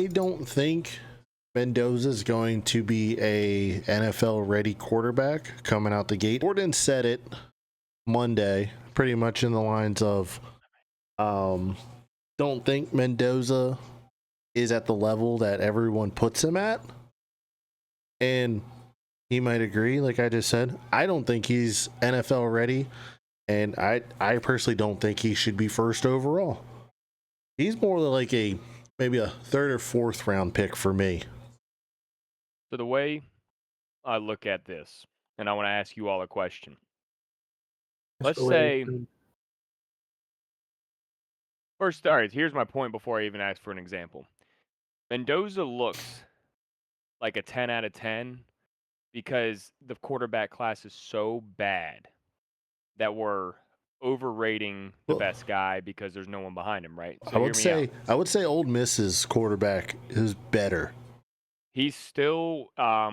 I don't think Mendoza's going to be a NFL ready quarterback coming out the gate. Gordon said it Monday, pretty much in the lines of, don't think Mendoza is at the level that everyone puts him at. And he might agree, like I just said. I don't think he's NFL ready. And I personally don't think he should be first overall. He's more like maybe a third or fourth round pick for me. So the way I look at this, and I want to ask you all a question. Let's say, first, all right, here's my point before I even ask for an example. Mendoza looks like a 10 out of 10 because the quarterback class is so bad that we're overrating the best guy because there's no one behind him, right? So I would say Ole Miss's quarterback is better. He's still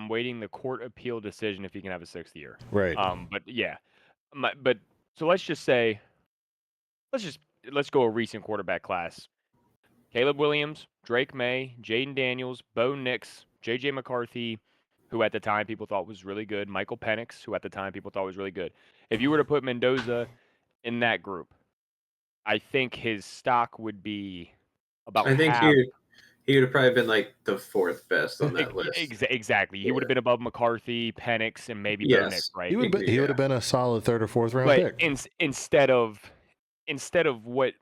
waiting the court appeal decision if he can have a 6th year. Right. But yeah, but so let's just say, let's go a recent quarterback class. Caleb Williams, Drake May, Jaden Daniels, Bo Nix, J.J. McCarthy, who at the time people thought was really good, Michael Penix, who at the time people thought was really good. If you were to put Mendoza in that group, I think his stock would be about half. I think he would have probably been like the 4th best on that list. Exactly. He would have been above McCarthy, Penix, and maybe Bo Nix, right? He would have been a solid 3rd or 4th round pick. Instead of what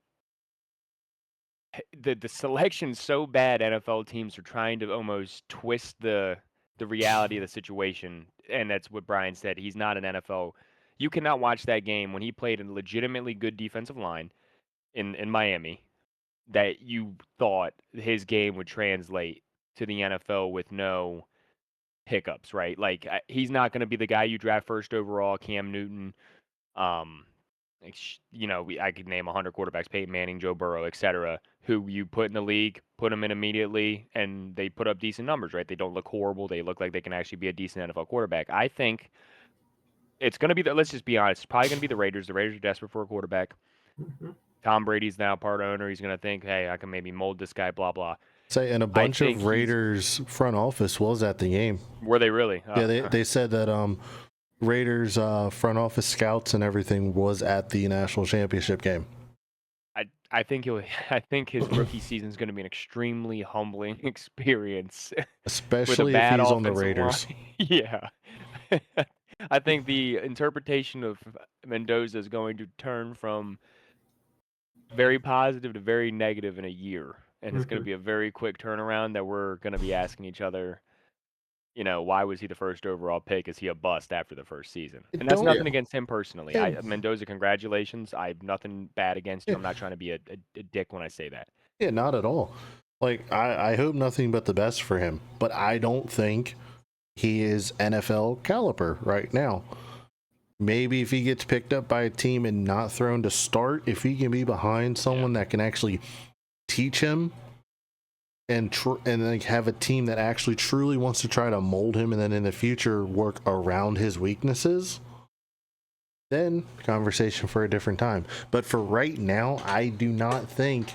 the selection's so bad, NFL teams are trying to almost twist the reality of the situation, and that's what Brian said. He's not an NFL. You cannot watch that game when he played a legitimately good defensive line in Miami, that you thought his game would translate to the NFL with no hiccups, right? Like, he's not going to be the guy you draft first overall, Cam Newton. I could name 100 quarterbacks, Peyton Manning, Joe Burrow, etc., who you put in the league, put them in immediately, and they put up decent numbers, right? They don't look horrible. They look like they can actually be a decent NFL quarterback. I think it's going to be let's just be honest, it's probably going to be the Raiders. The Raiders are desperate for a quarterback. Mm-hmm. Tom Brady's now part owner. He's going to think, hey, I can maybe mold this guy, blah, blah. And a bunch of Raiders front office was at the game. Were they really? Yeah, they said that Raiders front office scouts and everything was at the national championship game. I think his rookie season is going to be an extremely humbling experience, especially if he's on the Raiders. Yeah. I think the interpretation of Mendoza is going to turn from very positive to very negative in a year. And it's going to be a very quick turnaround that we're going to be asking each other, why was he the first overall pick? Is he a bust after the first season? And that's nothing against him personally. Mendoza, congratulations. I have nothing bad against you. I'm not trying to be a dick when I say that. Yeah, not at all. Like, I hope nothing but the best for him. But I don't think he is NFL caliber right now. Maybe if he gets picked up by a team and not thrown to start, if he can be behind someone that can actually teach him and like have a team that actually truly wants to try to mold him and then in the future work around his weaknesses, then conversation for a different time. But for right now, I do not think,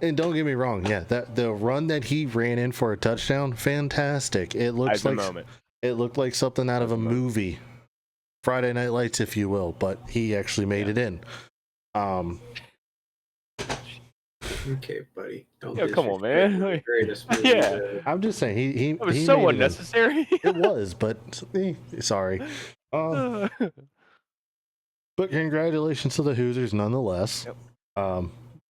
and don't get me wrong, that the run that he ran in for a touchdown, fantastic. It looked like something out of a movie, Friday Night Lights, if you will, but he actually made it in. Okay, buddy. Come on, man. I'm just saying he it was so unnecessary. It was, but sorry. But congratulations to the Hoosiers nonetheless. Yep.